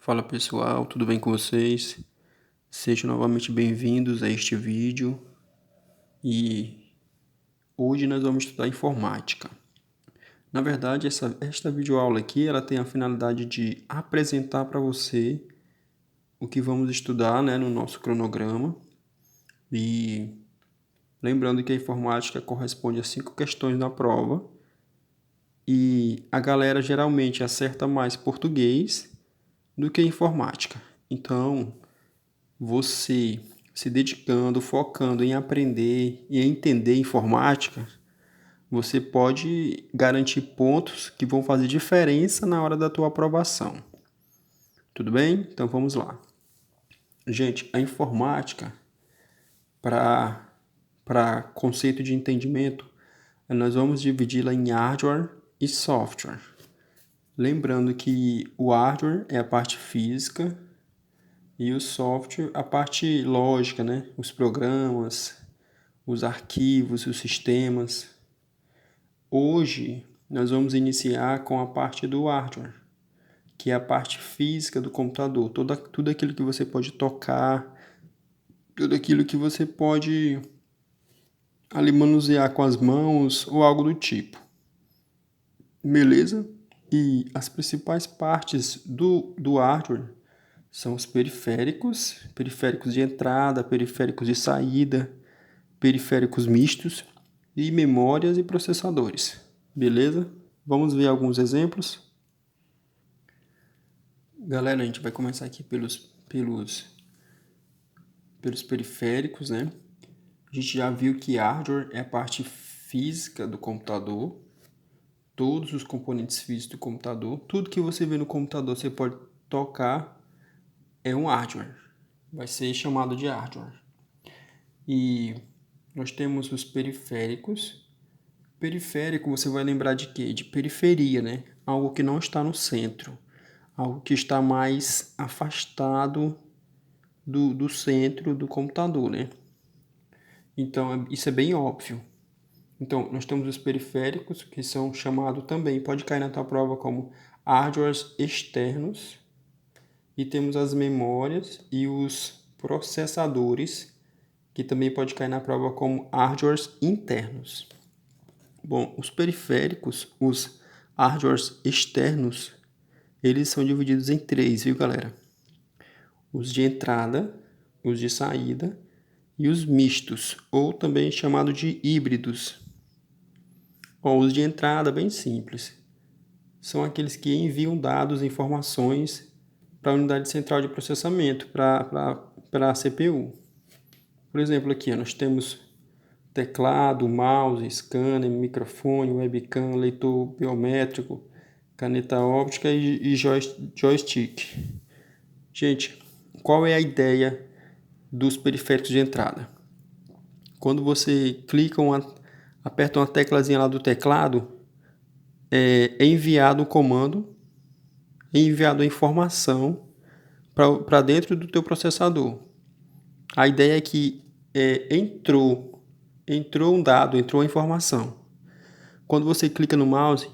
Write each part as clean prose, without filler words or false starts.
Fala pessoal, tudo bem com vocês? Sejam novamente bem-vindos a este vídeo e hoje nós vamos estudar informática. Na verdade, esta videoaula aqui ela tem a finalidade de apresentar para você o que vamos estudar, no nosso cronograma. E lembrando que a informática corresponde a 5 questões na prova e a galera geralmente acerta mais português do que informática. Então, você se dedicando, focando em aprender e entender informática, você pode garantir pontos que vão fazer diferença na hora da tua aprovação. Tudo bem? Então vamos lá. Gente, a informática, para conceito de entendimento, nós vamos dividi-la em hardware e software. Lembrando que o hardware é a parte física e o software, a parte lógica, Os programas, os arquivos, os sistemas. Hoje, nós vamos iniciar com a parte do hardware, que é a parte física do computador. Tudo aquilo que você pode tocar, tudo aquilo que você pode ali manusear com as mãos ou algo do tipo. Beleza? E as principais partes do hardware são os periféricos de entrada, periféricos de saída, periféricos mistos e memórias e processadores. Beleza? Vamos ver alguns exemplos. Galera, a gente vai começar aqui pelos periféricos, A gente já viu que hardware é a parte física do computador, todos os componentes físicos do computador, tudo que você vê no computador você pode tocar é um hardware, vai ser chamado de hardware. E nós temos os periféricos. Periférico você vai lembrar de quê? De periferia, Algo que não está no centro, algo que está mais afastado do centro do computador, Então, isso é bem óbvio. Então, nós temos os periféricos, que são chamados também, pode cair na tua prova como hardwares externos, e temos as memórias e os processadores, que também pode cair na prova como hardwares internos. Bom, os periféricos, os hardwares externos, eles são divididos em 3, viu, galera? Os de entrada, os de saída e os mistos, ou também chamado de híbridos. Bom, os de entrada, bem simples, são aqueles que enviam dados e informações para a unidade central de processamento, para a CPU. Por exemplo, aqui nós temos teclado, mouse, scanner, microfone, webcam, leitor biométrico, caneta óptica e joystick. Gente, qual é a ideia dos periféricos de entrada? Quando você aperta uma teclazinha lá do teclado, é enviado um comando, é enviado a informação para dentro do teu processador. A ideia é que entrou um dado, entrou a informação. Quando você clica no mouse,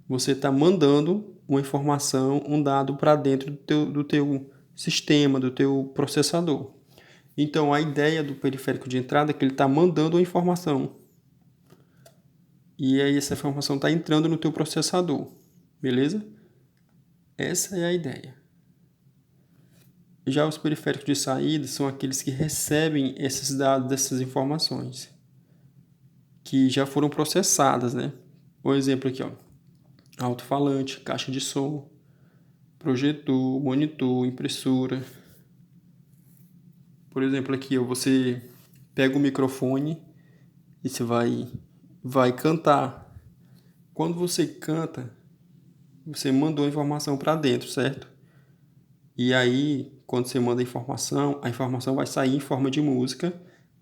você está mandando uma informação, um dado para dentro do teu sistema, do teu processador. Então, a ideia do periférico de entrada é que ele está mandando uma informação. E aí essa informação está entrando no teu processador. Beleza? Essa é a ideia. Já os periféricos de saída são aqueles que recebem esses dados, essas informações, que já foram processadas, Um exemplo aqui, alto-falante, caixa de som, projetor, monitor, impressora. Por exemplo, aqui você pega o microfone e você vai cantar. Quando você canta, você mandou a informação para dentro, certo? E aí, quando você manda a informação vai sair em forma de música,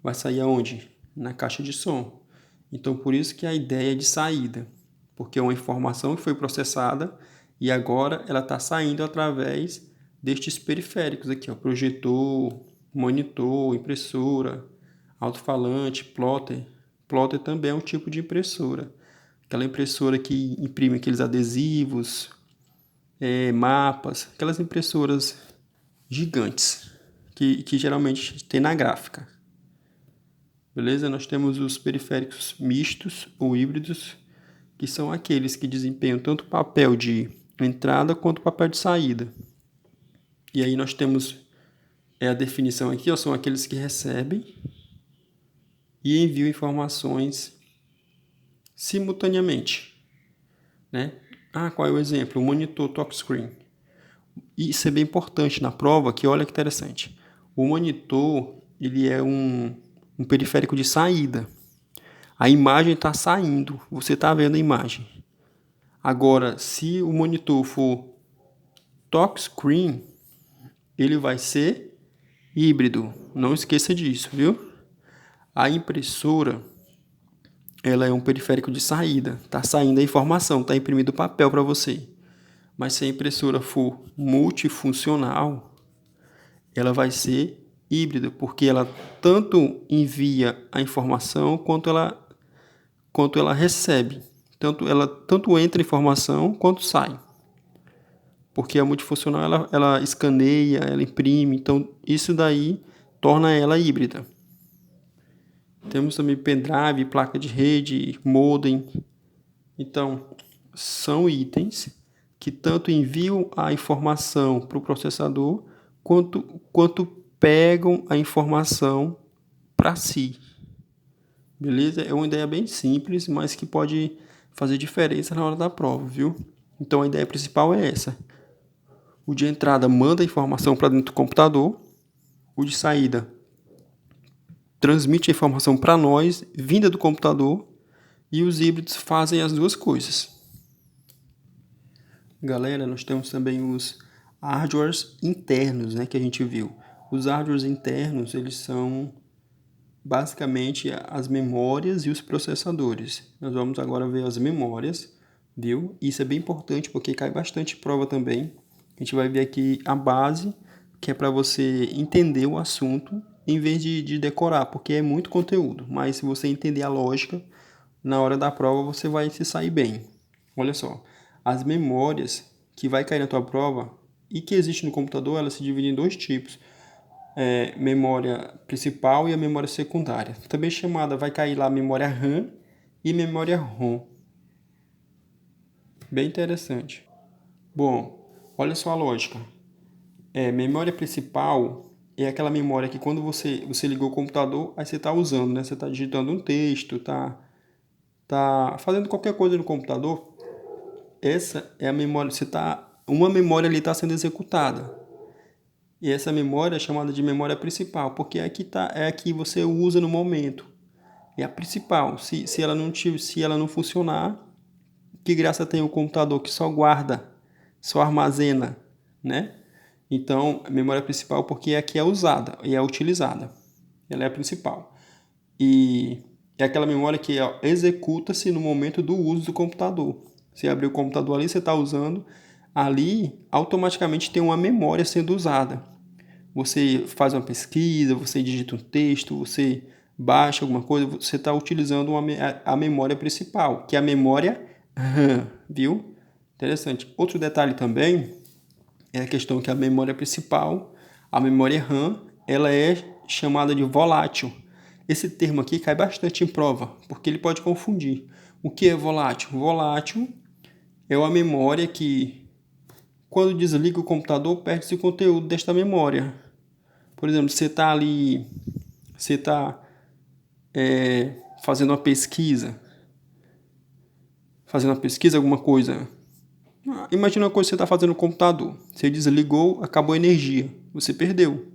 vai sair aonde? Na caixa de som. Então, por isso que a ideia é de saída, porque é uma informação que foi processada e agora ela está saindo através destes periféricos aqui, projetor, monitor, impressora, alto-falante, plotter. Plotter também é um tipo de impressora. Aquela impressora que imprime aqueles adesivos, mapas, aquelas impressoras gigantes que geralmente tem na gráfica. Beleza? Nós temos os periféricos mistos ou híbridos, que são aqueles que desempenham tanto o papel de entrada quanto o papel de saída. E aí nós temos a definição aqui, ó, são aqueles que recebem e enviam informações simultaneamente, né? Qual é o exemplo? O monitor touchscreen. Isso é bem importante na prova, que olha que interessante. O monitor, ele é um periférico de saída. A imagem está saindo, você está vendo a imagem. Agora, se o monitor for touchscreen, ele vai ser híbrido. Não esqueça disso, viu? A impressora, ela é um periférico de saída. Está saindo a informação, está imprimindo papel para você. Mas se a impressora for multifuncional, ela vai ser híbrida, porque ela tanto envia a informação quanto ela recebe. Tanto entra informação quanto sai. Porque a multifuncional ela escaneia, ela imprime, então isso daí torna ela híbrida. Temos também pendrive, placa de rede, modem. Então, são itens que tanto enviam a informação para o processador quanto pegam a informação para si. Beleza? É uma ideia bem simples, mas que pode fazer diferença na hora da prova, viu? Então a ideia principal é essa. O de entrada manda a informação para dentro do computador, o de saída transmite a informação para nós, vinda do computador, e os híbridos fazem as duas coisas. Galera, nós temos também os hardwares internos, né, que a gente viu. Os hardwares internos, eles são basicamente as memórias e os processadores. Nós vamos agora ver as memórias, viu? Isso é bem importante porque cai bastante prova também. A gente vai ver aqui a base, que é para você entender o assunto, em vez de decorar, porque é muito conteúdo. Mas se você entender a lógica, na hora da prova você vai se sair bem. Olha só, as memórias que vai cair na tua prova e que existe no computador, elas se dividem em dois tipos. Memória principal e a memória secundária. Também chamada, vai cair lá memória RAM e memória ROM. Bem interessante. Bom, olha só a lógica. Memória principal é aquela memória que quando você ligou o computador, aí você está usando, né? Você está digitando um texto, tá fazendo qualquer coisa no computador. Essa é a memória, uma memória ali está sendo executada. E essa memória é chamada de memória principal, porque é a que você usa no momento. É a principal. Se ela não funcionar, que graça tem o computador que só guarda, só armazena, né? Então, a memória principal porque é a que é usada e é utilizada. Ela é a principal. E é aquela memória que executa-se no momento do uso do computador. Você abriu o computador ali, você está usando, ali automaticamente tem uma memória sendo usada. Você faz uma pesquisa, você digita um texto, você baixa alguma coisa, você está utilizando a memória principal, que é a memória RAM, viu? Interessante. Outro detalhe também é a questão que a memória principal, a memória RAM, ela é chamada de volátil. Esse termo aqui cai bastante em prova, porque ele pode confundir. O que é volátil? Volátil é uma memória que, quando desliga o computador, perde-se o conteúdo desta memória. Por exemplo, você está ali, fazendo uma pesquisa, alguma coisa. Imagina uma coisa que você está fazendo no computador. Você desligou, acabou a energia, você perdeu.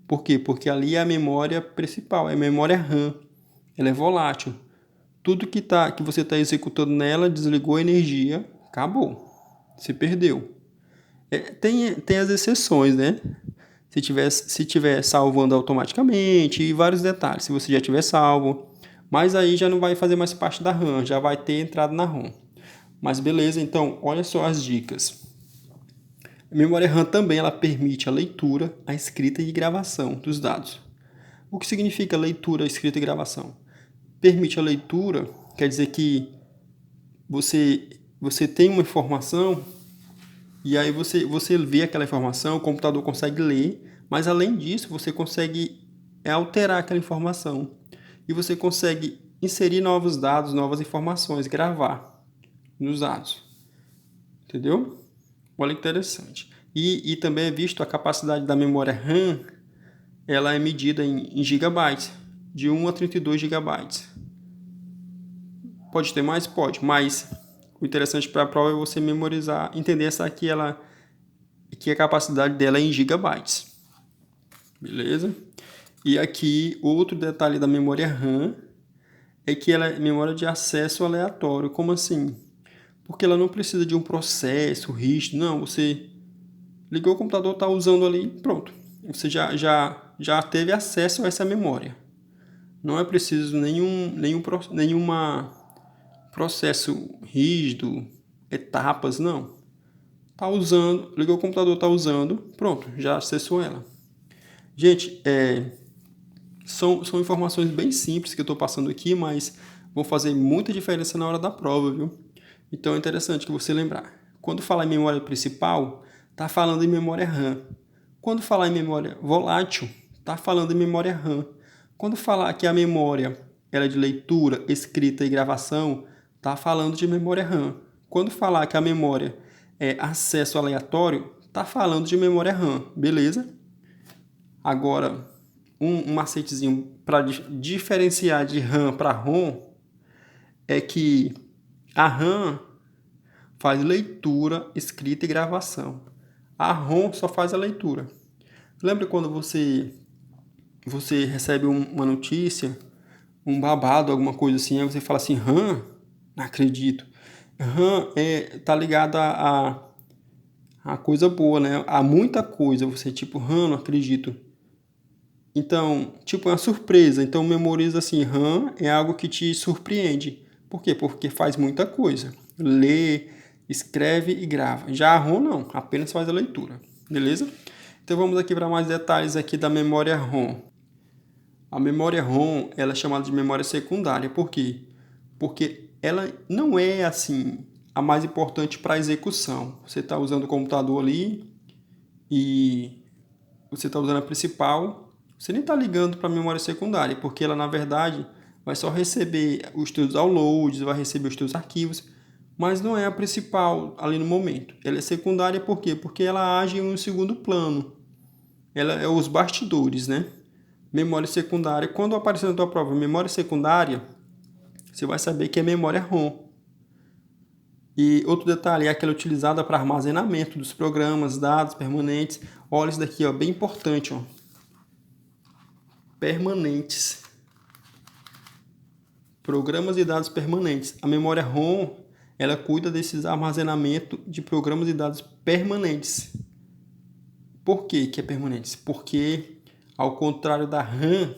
Por quê? Porque ali é a memória principal, é a memória RAM. Ela é volátil. Tudo que você está executando nela, desligou a energia, acabou. Você perdeu. Tem as exceções, né? Se tiver salvando automaticamente e vários detalhes, se você já tiver salvo, mas aí já não vai fazer mais parte da RAM, já vai ter entrado na ROM. Mas beleza, então olha só as dicas. A memória RAM também ela permite a leitura, a escrita e gravação dos dados. O que significa leitura, escrita e gravação? Permite a leitura, quer dizer que você tem uma informação E aí você vê aquela informação, o computador consegue ler, mas além disso, você consegue alterar aquela informação. E você consegue inserir novos dados, novas informações, gravar nos dados. Entendeu? Olha que interessante. E também é visto a capacidade da memória RAM, ela é medida em gigabytes, de 1 a 32 gigabytes. Pode ter mais? Pode, mas o interessante para a prova é você memorizar, entender essa aqui, que a capacidade dela é em gigabytes. Beleza? E aqui, outro detalhe da memória RAM é que ela é memória de acesso aleatório. Como assim? Porque ela não precisa de um processo rígido. Não, você ligou o computador, está usando ali, pronto. Você já teve acesso a essa memória. Não é preciso nenhum processo rígido, etapas, não. Tá usando, ligou o computador, tá usando, pronto, já acessou ela. Gente, são informações bem simples que eu estou passando aqui, mas vão fazer muita diferença na hora da prova, viu? Então é interessante que você lembrar. Quando falar em memória principal, tá falando em memória RAM. Quando falar em memória volátil, tá falando em memória RAM. Quando falar que a memória ela é de leitura, escrita e gravação, tá falando de memória RAM. Quando falar que a memória é acesso aleatório, tá falando de memória RAM, beleza? Agora, um macetezinho para diferenciar de RAM para ROM é que a RAM faz leitura, escrita e gravação. A ROM só faz a leitura. Lembra quando você recebe uma notícia, um babado, alguma coisa assim, aí você fala assim, RAM? Não acredito. RAM tá ligado a coisa boa, né? A muita coisa. Você tipo, RAM, não acredito. Então, tipo, é uma surpresa. Então, memoriza assim, RAM é algo que te surpreende. Por quê? Porque faz muita coisa. Lê, escreve e grava. Já a ROM não, apenas faz a leitura. Beleza? Então, vamos aqui para mais detalhes aqui da memória ROM. A memória ROM, ela é chamada de memória secundária. Por quê? Porque ela não é, assim, a mais importante para a execução. Você está usando o computador ali e você está usando a principal, você nem está ligando para a memória secundária, porque ela, na verdade, vai só receber os teus downloads, vai receber os teus arquivos, mas não é a principal ali no momento. Ela é secundária por quê? Porque ela age em um segundo plano. Ela é os bastidores, né? Memória secundária. Quando aparecer na tua prova memória secundária, você vai saber que é memória ROM. E outro detalhe é aquela utilizada para armazenamento dos programas, dados permanentes. Olha isso daqui, ó, bem importante, ó. Permanentes. Programas e dados permanentes. A memória ROM, ela cuida desses armazenamento de programas e dados permanentes. Por que é permanentes? Porque, ao contrário da RAM,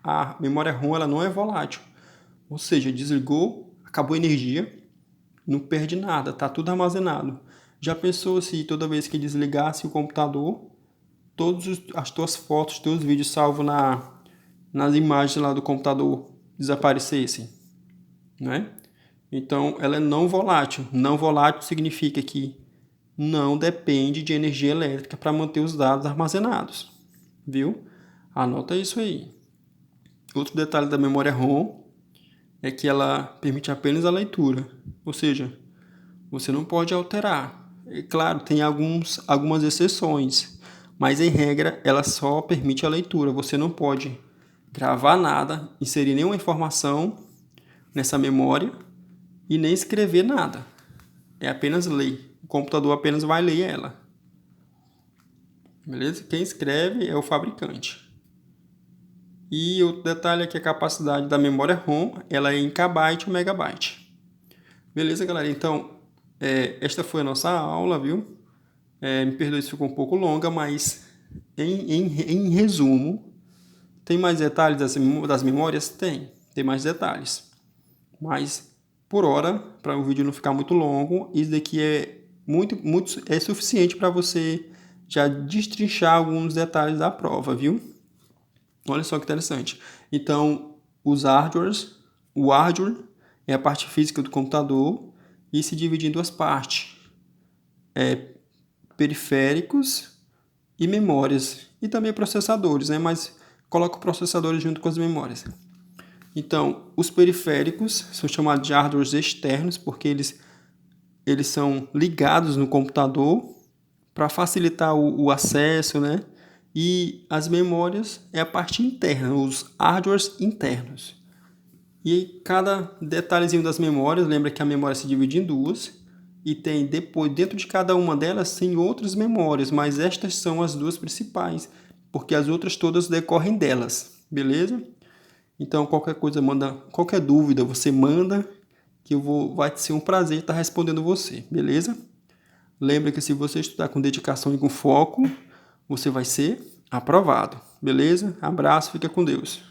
a memória ROM ela não é volátil. Ou seja, desligou, acabou a energia, não perde nada, tá tudo armazenado. Já pensou se toda vez que desligasse o computador, todas as tuas fotos, teus vídeos salvos nas imagens lá do computador desaparecessem, né? Então, ela é não volátil. Não volátil significa que não depende de energia elétrica para manter os dados armazenados, viu? Anota isso aí. Outro detalhe da memória ROM é que ela permite apenas a leitura, ou seja, você não pode alterar. É claro, tem algumas exceções, mas em regra ela só permite a leitura. Você não pode gravar nada, inserir nenhuma informação nessa memória e nem escrever nada. É apenas ler. O computador apenas vai ler ela. Beleza? Quem escreve é o fabricante. E outro detalhe é que a capacidade da memória ROM ela é em kbyte ou megabyte. Beleza, galera? Então, esta foi a nossa aula, viu? Me perdoe se ficou um pouco longa, mas em resumo, tem mais detalhes das memórias? Tem mais detalhes. Mas, por hora, para o vídeo não ficar muito longo, isso daqui é é suficiente para você já destrinchar alguns detalhes da prova, viu? Olha só que interessante. Então, o hardware é a parte física do computador e se divide em duas partes. periféricos e memórias. E também processadores, né? Mas coloco processadores junto com as memórias. Então, os periféricos são chamados de hardwares externos, porque eles são ligados no computador para facilitar o acesso, né? E as memórias é a parte interna, os hardwares internos. E cada detalhezinho das memórias, lembra que a memória se divide em duas, e tem depois, dentro de cada uma delas, tem outras memórias, mas estas são as duas principais, porque as outras todas decorrem delas, beleza? Então, qualquer coisa, qualquer dúvida, você manda, que vai ser um prazer estar respondendo você, beleza? Lembra que se você estudar com dedicação e com foco, você vai ser aprovado, beleza? Abraço, fica com Deus.